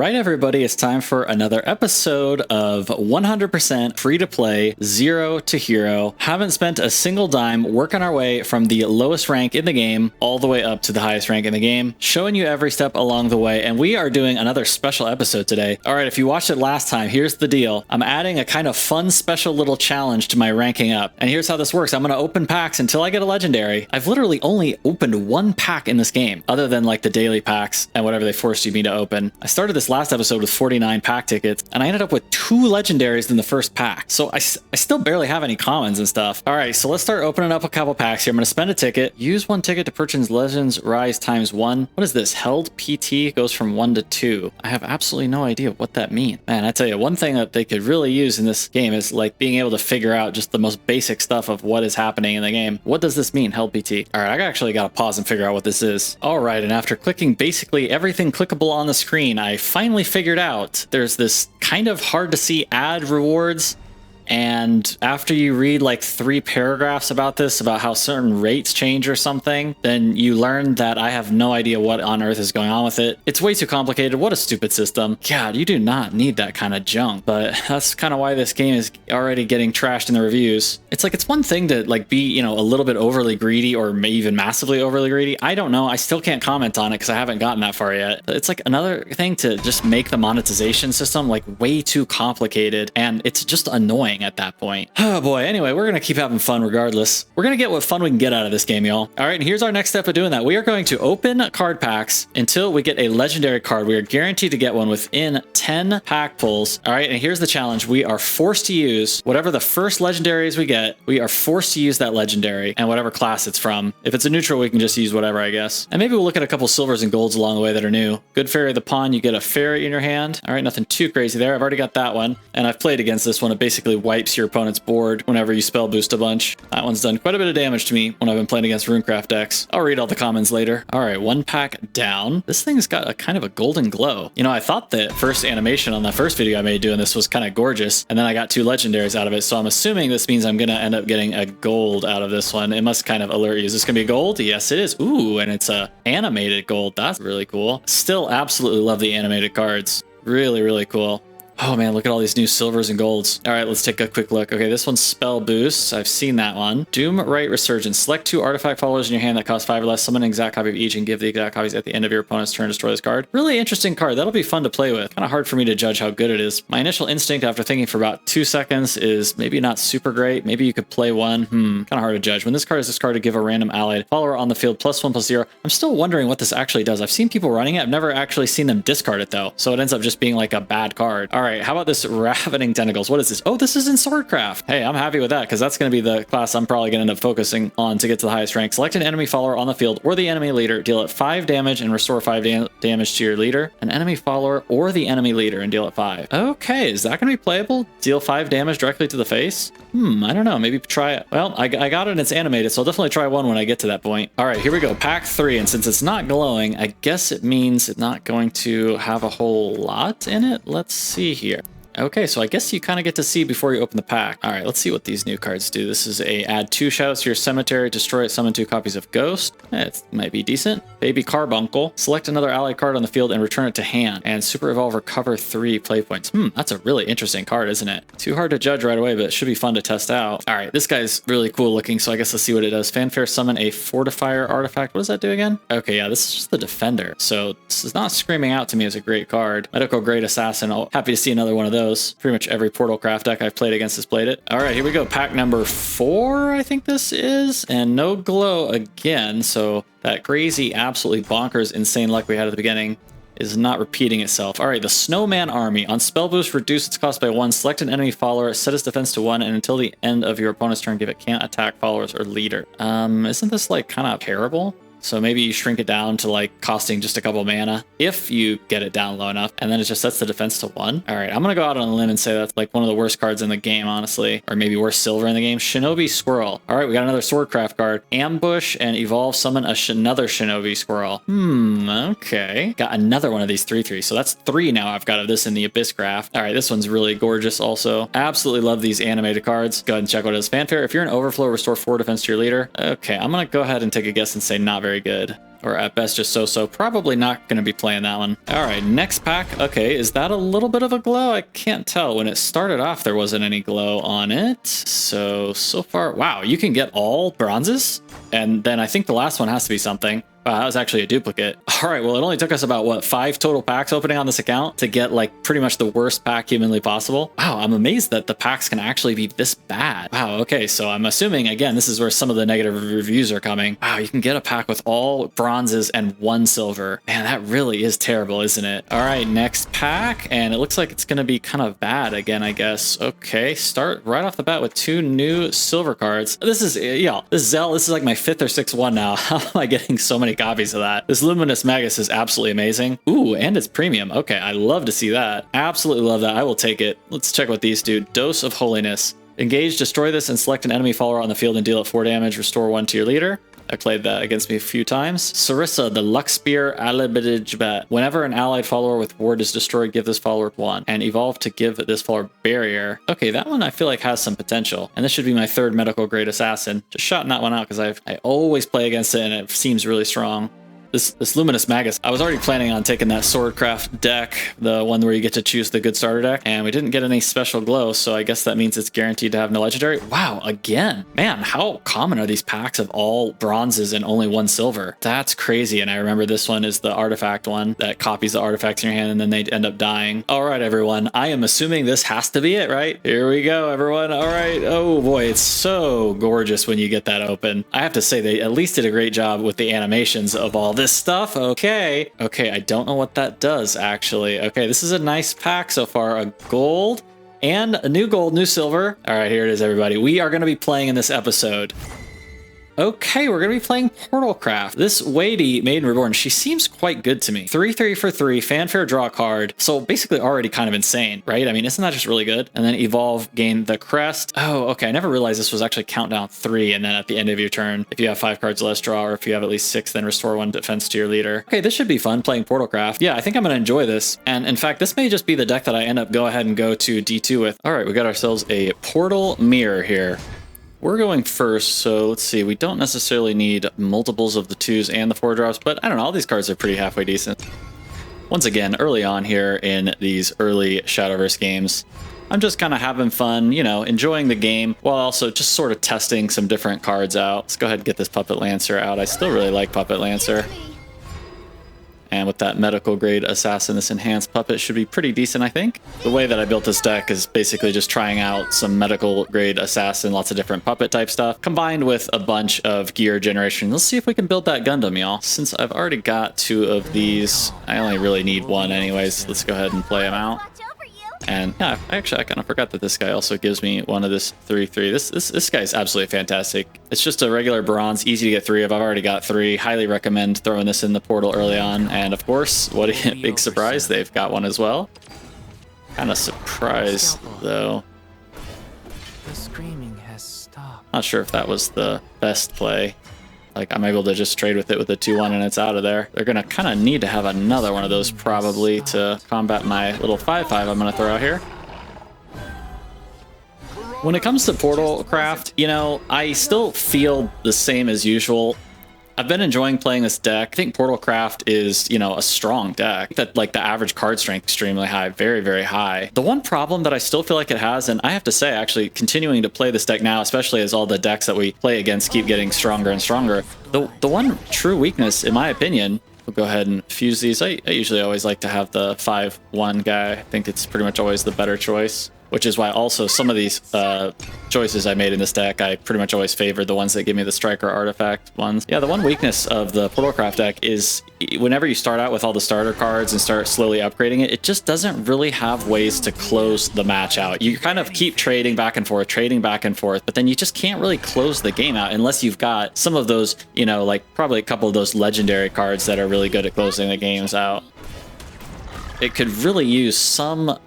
right, everybody, it's time for another episode of 100% free to play, zero to hero. Haven't spent a single dime working our way from the lowest rank in the game all the way up to the highest rank in the game, showing you every step along the way. And we are doing another special episode today. All right, if you watched it last time, here's the deal. I'm adding a kind of fun, special little challenge to my ranking up. And here's how this works. I'm going to open packs until I get a legendary. I've literally only opened one pack in this game, other than like the daily packs and whatever they forced me to open. I started this last episode with 49 pack tickets, and I ended up with 2 legendaries in the first pack. So I still barely have any commons and stuff. All right, so let's start opening up a couple packs here. I'm going to spend a ticket. Use 1 ticket to purchase Legends Rise ×1. What is this? Held PT goes from 1 to 2. I have absolutely no idea what that means. Man, I tell you, one thing that they could really use in this game is like being able to figure out just the most basic stuff of what is happening in the game. What does this mean, Held PT? All right, I actually got to pause and figure out what this is. All right, and after clicking basically everything clickable on the screen, I finally figured out there's this kind of hard to see ad rewards. And after you read like 3 paragraphs about this, about how certain rates change or something, then you learn that I have no idea what on earth is going on with it. It's way too complicated. What a stupid system. God, you do not need that kind of junk. But that's kind of why this game is already getting trashed in the reviews. It's like, it's one thing to like be, you know, a little bit overly greedy or maybe even massively overly greedy. I don't know. I still can't comment on it because I haven't gotten that far yet. It's like another thing to just make the monetization system like way too complicated, and it's just annoying at that point. Oh boy. Anyway, we're gonna keep having fun regardless. We're gonna get what fun we can get out of this game, y'all. All right, and here's our next step of doing that. We are going to open card packs until we get a legendary card. We are guaranteed to get one within 10 pack pulls. All right, and here's the challenge. We are forced to use whatever the first legendaries we get. We are forced to use that legendary and whatever class it's from. If it's a neutral, we can just use whatever, I guess. And maybe we'll look at a couple silvers and golds along the way that are new. Good Fairy of the Pond, you get a fairy in your hand. All right, nothing too crazy there. I've already got that one, and I've played against this one. It basically wipes your opponent's board whenever you spell boost a bunch. That one's done quite a bit of damage to me when I've been playing against Runecraft decks. I'll read all the comments later. All right, 1 pack down. This thing's got a kind of a golden glow. You know, I thought the first animation on that first video I made doing this was kind of gorgeous, and then I got 2 legendaries out of it, so I'm assuming this means I'm gonna end up getting a gold out of this one. It must kind of alert you. Is this gonna be a gold? Yes, it is. Ooh, and it's a animated gold. That's really cool. Still absolutely love the animated cards. Really, really cool. Oh man, look at all these new silvers and golds. All right, let's take a quick look. Okay, this one's spell boosts. I've seen that one. Doom Right Resurgence. Select 2 artifact followers in your hand that cost 5 or less. Summon an exact copy of each and give the exact copies at the end of your opponent's turn. Destroy this card. Really interesting card. That'll be fun to play with. Kind of hard for me to judge how good it is. My initial instinct after thinking for about 2 seconds is maybe not super great. Maybe you could play one. Kind of hard to judge. When this card is discarded, give a random allied follower on the field +1/+0. I'm still wondering what this actually does. I've seen people running it. I've never actually seen them discard it though. So it ends up just being like a bad card. All right, how about this Ravening Tentacles? What is this? Oh, this is in Swordcraft. Hey, I'm happy with that because that's going to be the class I'm probably going to end up focusing on to get to the highest rank. Select an enemy follower on the field or the enemy leader. Deal it 5 damage and restore 5 damage to your leader. An enemy follower or the enemy leader and deal it 5. Okay, is that going to be playable? Deal 5 damage directly to the face? I don't know. Maybe try it. Well, I got it and it's animated, so I'll definitely try one when I get to that point. All right, here we go. Pack 3. And since it's not glowing, I guess it means it's not going to have a whole lot in it. Let's see here. Okay, so I guess you kind of get to see before you open the pack. All right, let's see what these new cards do. This is a add 2 shadows to your cemetery, destroy it, summon 2 copies of Ghost. It might be decent. Baby Carbuncle. Select another allied card on the field and return it to hand. And Super Evolve recover 3 play points. That's a really interesting card, isn't it? Too hard to judge right away, but it should be fun to test out. All right, this guy's really cool looking, so I guess let's see what it does. Fanfare, summon a Fortifier artifact. What does that do again? Okay, yeah, this is just the Defender. So this is not screaming out to me as a great card. Medical Grade Assassin. Happy to see another one of those. Pretty much every Portalcraft deck I've played against has played it. All right, here we go. Pack number 4, I think this is. And no glow again, so that crazy, absolutely bonkers, insane luck we had at the beginning is not repeating itself. All right, the Snowman Army. On spell boost, reduce its cost by 1. Select an enemy follower, set its defense to 1, and until the end of your opponent's turn, give it can't attack followers or leader. Isn't this like kind of terrible? So maybe you shrink it down to like costing just a couple mana if you get it down low enough, and then it just sets the defense to 1. All right, I'm gonna go out on a limb and say that's like one of the worst cards in the game, honestly, or maybe worst silver in the game. Shinobi Squirrel. All right, we got another Swordcraft card. Ambush and Evolve, summon another Shinobi Squirrel. Okay. Got another one of these 3/3, so that's 3 now I've got of this in the Abyss Craft. All right, this one's really gorgeous also. Absolutely love these animated cards. Go ahead and check what it is. Fanfare. If you're in overflow, restore 4 defense to your leader. Okay, I'm gonna go ahead and take a guess and say not very good. or at best just so-so. Probably not going to be playing that one. All right, next pack. Okay, is that a little bit of a glow? I can't tell. When it started off, there wasn't any glow on it. So far, wow, you can get all bronzes? And then I think the last one has to be something. Wow, that was actually a duplicate. All right, well, it only took us about, what, 5 total packs opening on this account to get, like, pretty much the worst pack humanly possible. Wow, I'm amazed that the packs can actually be this bad. Wow, okay, so I'm assuming, again, this is where some of the negative reviews are coming. Wow, you can get a pack with all bronzes and 1 silver. Man, that really is terrible, isn't it? All right, next pack, and it looks like it's going to be kind of bad again, I guess. Okay, start right off the bat with 2 new silver cards. This is, yeah, this Zell, this is like my 5th or 6th one now. How am I getting so many copies of that? This Luminous Magus is absolutely amazing. Ooh, and it's premium. Okay, I love to see that. Absolutely love that. I will take it. Let's check what these do. Dose of Holiness. Engage, destroy this, and select an enemy follower on the field and deal it 4 damage. Restore 1 to your leader. I played that against me a few times. Sarissa, the Luck Spear Alibidijbat. Whenever an allied follower with ward is destroyed, give this follower 1. And evolve to give this follower barrier. Okay, that one I feel like has some potential. And this should be my 3rd medical grade assassin. Just shouting that one out because I always play against it and it seems really strong. This Luminous Magus, I was already planning on taking that Swordcraft deck, the one where you get to choose the good starter deck, and we didn't get any special glow, so I guess that means it's guaranteed to have no legendary. Wow, again. Man, how common are these packs of all bronzes and only 1 silver? That's crazy, and I remember this one is the artifact one that copies the artifacts in your hand and then they end up dying. All right, everyone, I am assuming this has to be it, right? Here we go, everyone. All right, oh boy, it's so gorgeous when you get that open. I have to say they at least did a great job with the animations of all this stuff. Okay, I don't know what that does actually. Okay, this is a nice pack so far. A gold and a new gold, new silver. All right, here it is, everybody. We are going to be playing in this episode. Okay, we're going to be playing Portalcraft. This Wadey, Maiden Reborn, she seems quite good to me. 3/3 for 3, fanfare, draw a card. So basically already kind of insane, right? I mean, isn't that just really good? And then evolve, gain the crest. Oh, okay, I never realized this was actually countdown 3, and then at the end of your turn, if you have 5 cards less, draw, or if you have at least 6, then restore 1 defense to your leader. Okay, this should be fun, playing Portalcraft. Yeah, I think I'm going to enjoy this. And in fact, this may just be the deck that I end up go ahead and go to D2 with. All right, we got ourselves a Portal Mirror here. We're going first, so let's see. We don't necessarily need multiples of the 2s and the 4 drops, but I don't know. All these cards are pretty halfway decent. Once again, early on here in these early Shadowverse games, I'm just kind of having fun, you know, enjoying the game, while also just sort of testing some different cards out. Let's go ahead and get this Puppet Lancer out. I still really like Puppet Lancer. And with that medical grade assassin, this enhanced puppet should be pretty decent, I think. The way that I built this deck is basically just trying out some medical grade assassin, lots of different puppet type stuff, combined with a bunch of gear generation. Let's see if we can build that Gundam, y'all. Since I've already got 2 of these, I only really need 1 anyways. Let's go ahead and play them out. And yeah, actually, I kind of forgot that this guy also gives me 1 of this 3/3. This guy's absolutely fantastic. It's just a regular bronze, easy to get 3 of. I've already got 3. Highly recommend throwing this in the portal early on. And of course, what a big surprise, they've got 1 as well. Kind of surprised though. The screaming has stopped. Not sure if that was the best play. Like, I'm able to just trade with it with a 2/1 and it's out of there. They're going to kind of need to have another one of those probably to combat my little 5/5 I'm going to throw out here. When it comes to Portalcraft, you know, I still feel the same as usual. I've been enjoying playing this deck. I think Portalcraft is, you know, a strong deck. That, like, the average card strength extremely high, very, very high. The one problem that I still feel like it has, and I have to say, actually, continuing to play this deck now, especially as all the decks that we play against keep getting stronger and stronger, the one true weakness, in my opinion, we'll go ahead and fuse these. I usually always like to have the 5/1 guy. I think it's pretty much always the better choice. Which is why also some of these choices I made in this deck, I pretty much always favor the ones that give me the striker artifact ones. Yeah, the one weakness of the Portalcraft deck is whenever you start out with all the starter cards and start slowly upgrading it, it just doesn't really have ways to close the match out. You kind of keep trading back and forth, but then you just can't really close the game out unless you've got some of those, you know, like probably a couple of those legendary cards that are really good at closing the games out. It could really use some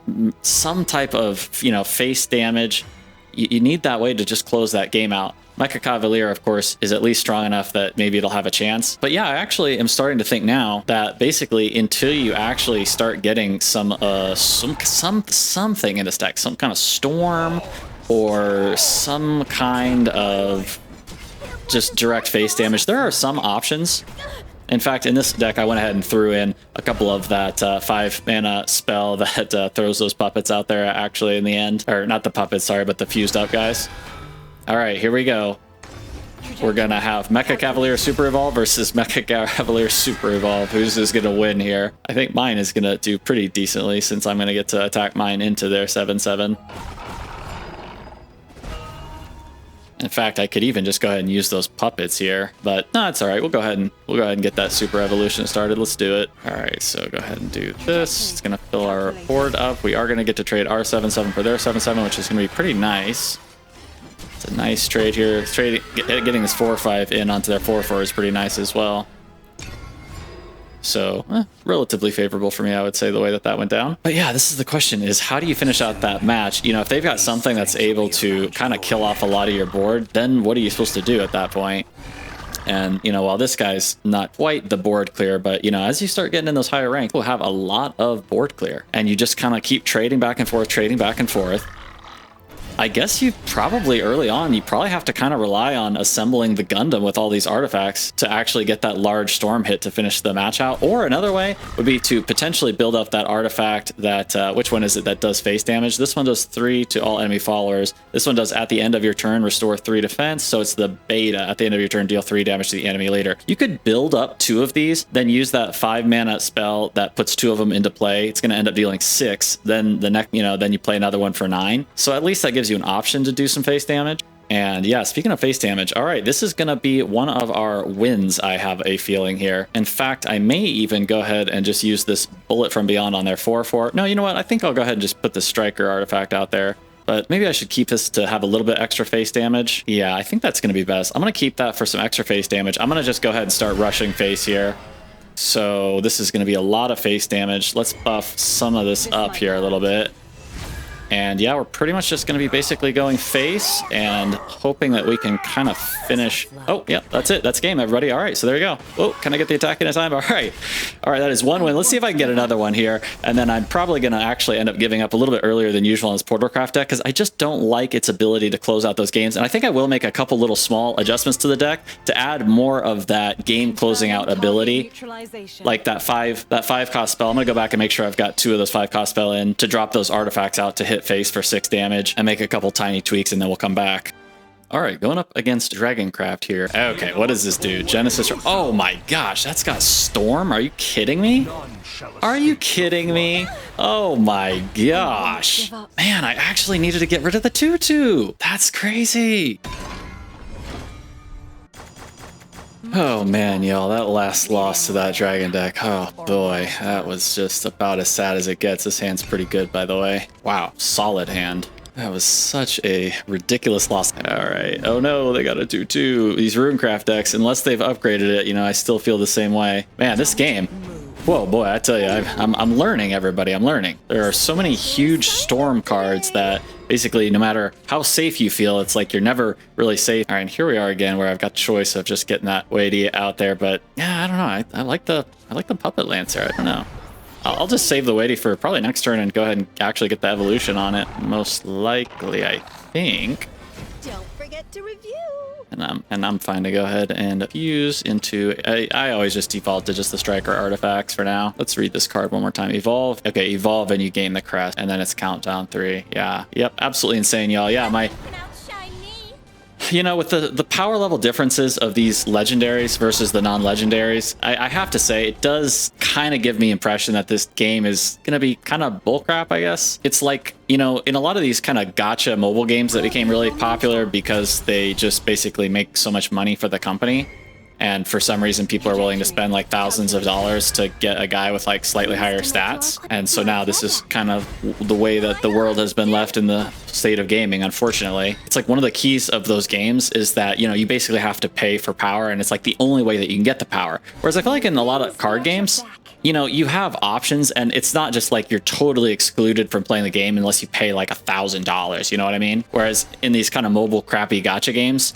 type of, you know, face damage. You need that way to just close that game out. Mecha Cavalier, of course, is at least strong enough that maybe it'll have a chance. But yeah, I actually am starting to think now that basically until you actually start getting something in this deck, some kind of storm or some kind of just direct face damage, there are some options. In fact, in this deck, I went ahead and threw in a couple of that 5-mana spell that throws those puppets out there actually in the end. Or not the puppets, sorry, but the fused up guys. All right, here we go. We're going to have Mecha Cavalier Super Evolve versus Mecha Cavalier Super Evolve. Who's just going to win here? I think mine is going to do pretty decently since I'm going to get to attack mine into their 7/7. In fact, I could even just go ahead and use those puppets here, but no, it's all right. We'll go ahead and get that Super Evolution started. Let's do it. All right, so go ahead and do this. It's going to fill our board up. We are going to get to trade our 7/7 for their 7/7, which is going to be pretty nice. It's a nice trade here. Getting this 4/5 in onto their 4/4 is pretty nice as well. So, relatively favorable for me, I would say, the way that went down. But yeah, this is the question, is how do you finish out that match? You know, if they've got something that's able to kind of kill off a lot of your board, then what are you supposed to do at that point? And, you know, while this guy's not quite the board clear, but, you know, as you start getting in those higher ranks, we'll have a lot of board clear. And you just kind of keep trading back and forth, trading back and forth. I guess you probably early on, you probably have to kind of rely on assembling the Gundam with all these artifacts to actually get that large storm hit to finish the match out. Or another way would be to potentially build up that artifact that, which one is it that does face damage? This one does 3 to all enemy followers. This one does at the end of your turn, restore 3 defense. So it's the beta at the end of your turn, deal 3 damage to the enemy later. You could build up 2 of these, then use that 5-mana spell that puts 2 of them into play. It's going to end up dealing 6. Then the next, you know, then you play another one for 9. So at least that gives you an option to do some face damage. And yeah, speaking of face damage, all right, this is going to be one of our wins, I have a feeling here. In fact, I may even go ahead and just use this Bullet from Beyond on their 4/4. No, you know what? I think I'll go ahead and just put the Striker artifact out there. But maybe I should keep this to have a little bit extra face damage. Yeah, I think that's going to be best. I'm going to keep that for some extra face damage. I'm going to just go ahead and start rushing face here. So this is going to be a lot of face damage. Let's buff some of this up here a little bit. And yeah, we're pretty much just going to be basically going face and hoping that we can kind of finish. Oh, yeah, that's it. That's game, everybody. All right, so there you go. Oh, can I get the attack in time? All right. All right, that is one win. Let's see if I can get another one here. And then I'm probably going to actually end up giving up a little bit earlier than usual on this Portalcraft deck because I just don't like its ability to close out those games. And I think I will make a couple little small adjustments to the deck to add more of that game closing out ability. Like that 5 cost spell. I'm going to go back and make sure I've got 2 of those 5 cost spell in to drop those artifacts out to hit face for 6 damage and make a couple tiny tweaks and then we'll come back. All right, going up against Dragoncraft here. Okay, what does this do? Genesis. Oh my gosh, that's got Storm. Are you kidding me? Are you kidding me? Oh my gosh. Man, I actually needed to get rid of the 2/2. That's crazy. Oh man, y'all, that last loss to that dragon deck, oh boy, that was just about as sad as it gets. This hand's pretty good, by the way. Wow, solid hand. That was such a ridiculous loss. All right, oh no, they got a 2/2. These Runecraft decks, unless they've upgraded it, you know, I still feel the same way. Man, this game, whoa, boy, I tell you, I'm learning, everybody, I'm learning. There are so many huge Storm cards that basically, no matter how safe you feel, it's like you're never really safe. All right, and here we are again, where I've got the choice of just getting that weighty out there. But yeah, I don't know. I like the Puppet Lancer. I don't know. I'll just save the weighty for probably next turn and go ahead and actually get the evolution on it. Most likely, I think. Don't forget to review. And I'm fine to go ahead and fuse into. I always just default to just the Striker artifacts for now. Let's read this card one more time. Evolve. Okay, evolve and you gain the crest, and then it's countdown 3. Yeah. Yep. Absolutely insane, y'all. Yeah, my. You know, with the power level differences of these legendaries versus the non-legendaries, I have to say it does kind of give me impression that this game is going to be kind of bullcrap, I guess. It's like, you know, in a lot of these kind of gacha mobile games that became really popular because they just basically make so much money for the company. And for some reason, people are willing to spend like thousands of dollars to get a guy with like slightly higher stats. And so now this is kind of the way that the world has been left in the state of gaming, unfortunately. It's like one of the keys of those games is that, you know, you basically have to pay for power, and it's like the only way that you can get the power. Whereas I feel like in a lot of card games, you know, you have options, and it's not just like you're totally excluded from playing the game unless you pay like $1,000, you know what I mean? Whereas in these kind of mobile crappy gacha games,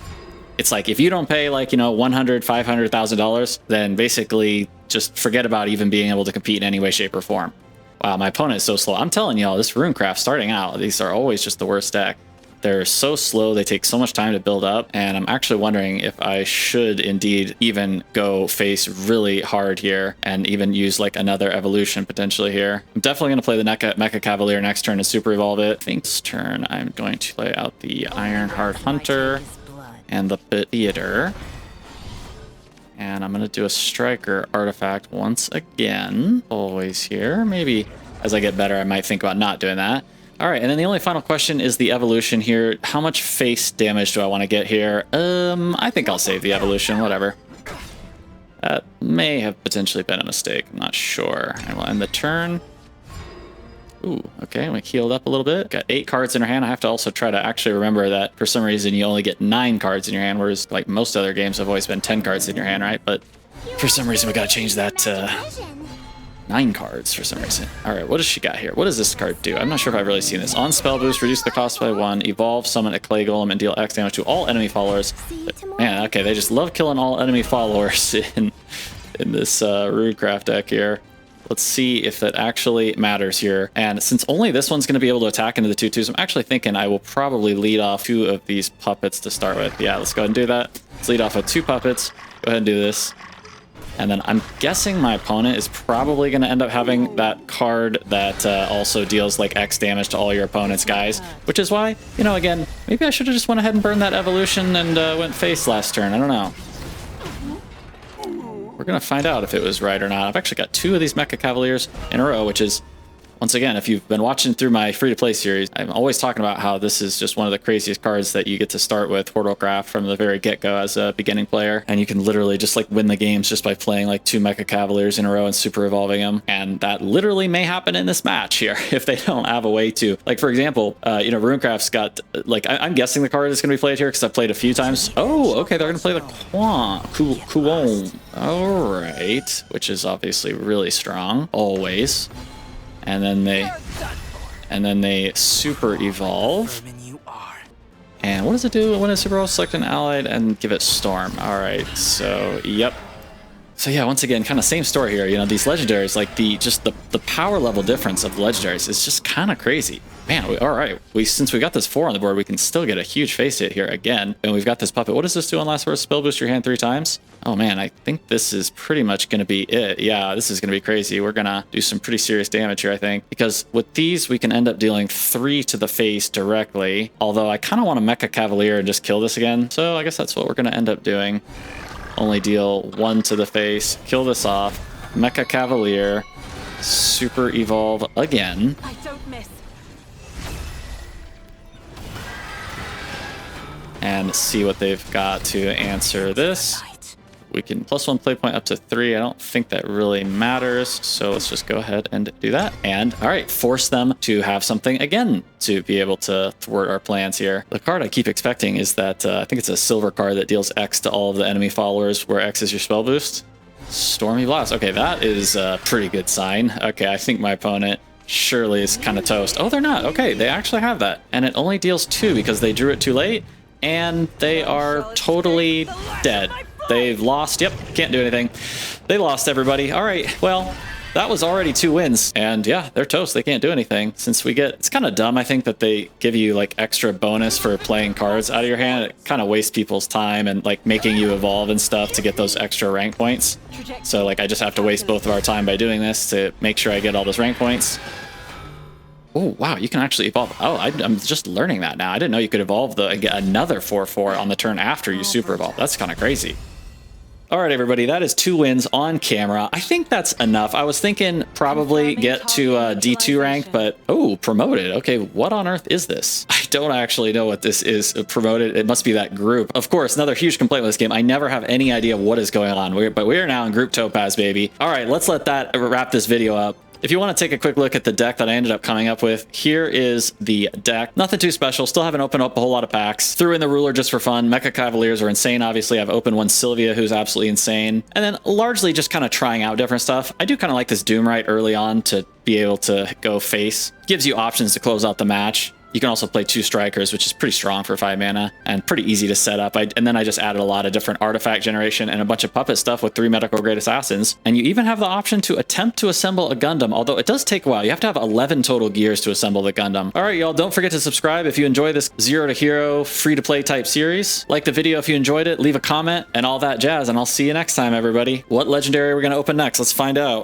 it's like if you don't pay like, you know, $100,000, $500,000, then basically just forget about even being able to compete in any way, shape, or form. Wow, my opponent is so slow. I'm telling y'all, this Runecraft starting out, these are always just the worst deck. they're so slow, they take so much time to build up, and I'm actually wondering if I should indeed even go face really hard here and even use like another evolution potentially here. I'm definitely going to play the Mecha Cavalier next turn to super evolve it. I think this turn I'm going to play out the Ironheart Hunter and the Theater. And I'm going to do a Striker Artifact once again. Always here. Maybe as I get better, I might think about not doing that. All right, and then the only final question is the evolution here. How much face damage do I want to get here? I think I'll save the evolution, whatever. That may have potentially been a mistake. I'm not sure. And we'll end the turn. Ooh, okay, we healed up a little bit. Got 8 cards in our hand. I have to also try to actually remember that for some reason you only get 9 cards in your hand, whereas like most other games have always been 10 cards in your hand, right? But for some reason we gotta change that to 9 cards for some reason. All right, what does she got here? What does this card do? I'm not sure if I've really seen this. On spell boost, reduce the cost by 1, evolve, summon a clay golem, and deal X damage to all enemy followers. Man, okay, they just love killing all enemy followers in this Runecraft deck here. Let's see if that actually matters here. And since only this one's going to be able to attack into the 2/2s, I'm actually thinking I will probably lead off 2 of these puppets to start with. Yeah, let's go ahead and do that. Let's lead off with 2 puppets. Go ahead and do this. And then I'm guessing my opponent is probably going to end up having that card that also deals like X damage to all your opponent's guys, which is why, you know, again, maybe I should have just went ahead and burned that evolution and went face last turn. I don't know. We're going to find out if it was right or not. I've actually got 2 of these Mecha Cavaliers in a row, which is, once again, if you've been watching through my free-to-play series, I'm always talking about how this is just one of the craziest cards that you get to start with Hortlecraft from the very get-go as a beginning player. And you can literally just like win the games just by playing like 2 Mecha Cavaliers in a row and super evolving them. And that literally may happen in this match here if they don't have a way to. Like, for example, you know, Runecraft's got, like, I'm guessing the card is going to be played here because I've played a few times. Oh, okay, they're going to play the Kuon. All right, which is obviously really strong, always. And then they super evolve. And what does it do when it super evolves? Select an allied and give it Storm. All right, so yep. So yeah, once again, kind of same story here. You know, these legendaries, like the power level difference of the legendaries is just kind of crazy. Man, all right. Since we got this 4 on the board, we can still get a huge face hit here again. And we've got this puppet. What does this do on last word? Spell boost your hand 3 times. Oh man, I think this is pretty much going to be it. Yeah, this is going to be crazy. We're going to do some pretty serious damage here, I think. Because with these, we can end up dealing 3 to the face directly. Although I kind of want to Mecha Cavalier and just kill this again. So I guess that's what we're going to end up doing. Only deal 1 to the face, kill this off, Mecha Cavalier, super evolve again. I don't miss. And see what they've got to answer this. We can +1 play point up to 3. I don't think that really matters. So let's just go ahead and do that. And all right, force them to have something again to be able to thwart our plans here. The card I keep expecting is that I think it's a silver card that deals X to all of the enemy followers, where X is your spell boost. Stormy Blast. Okay, that is a pretty good sign. Okay, I think my opponent surely is kind of toast. Oh, they're not. Okay, they actually have that. And it only deals 2 because they drew it too late. And they are totally dead. They've lost. Yep, can't do anything. They lost, everybody. All right, well, that was already 2 wins. And yeah, they're toast. They can't do anything. Since we get... It's kind of dumb, I think, that they give you, like, extra bonus for playing cards out of your hand. It kind of wastes people's time and, like, making you evolve and stuff to get those extra rank points. So, like, I just have to waste both of our time by doing this to make sure I get all those rank points. Oh, wow, you can actually evolve. Oh, I'm just learning that now. I didn't know you could evolve another 4/4 on the turn after you super evolve. That's kind of crazy. All right, everybody, that is 2 wins on camera. I think that's enough. I was thinking probably get to D2 rank, but oh, promoted. Okay, what on earth is this? I don't actually know what this is. Promoted, it must be that group. Of course, another huge complaint with this game. I never have any idea what is going on, but we are now in Group Topaz, baby. All right, let's let that wrap this video up. If you want to take a quick look at the deck that I ended up coming up with, here is the deck. Nothing too special. Still haven't opened up a whole lot of packs. Threw in the ruler just for fun. Mecha Cavaliers are insane. Obviously, I've opened one Sylvia, who's absolutely insane. And then largely just kind of trying out different stuff. I do kind of like this Doomrite early on to be able to go face. Gives you options to close out the match. You can also play 2 strikers, which is pretty strong for 5 mana and pretty easy to set up. And then I just added a lot of different artifact generation and a bunch of puppet stuff with 3 medical grade assassins. And you even have the option to attempt to assemble a Gundam, although it does take a while. You have to have 11 total gears to assemble the Gundam. All right, y'all, don't forget to subscribe if you enjoy this Zero to Hero free-to-play type series. Like the video if you enjoyed it, leave a comment and all that jazz, and I'll see you next time, everybody. What legendary are we going to open next? Let's find out.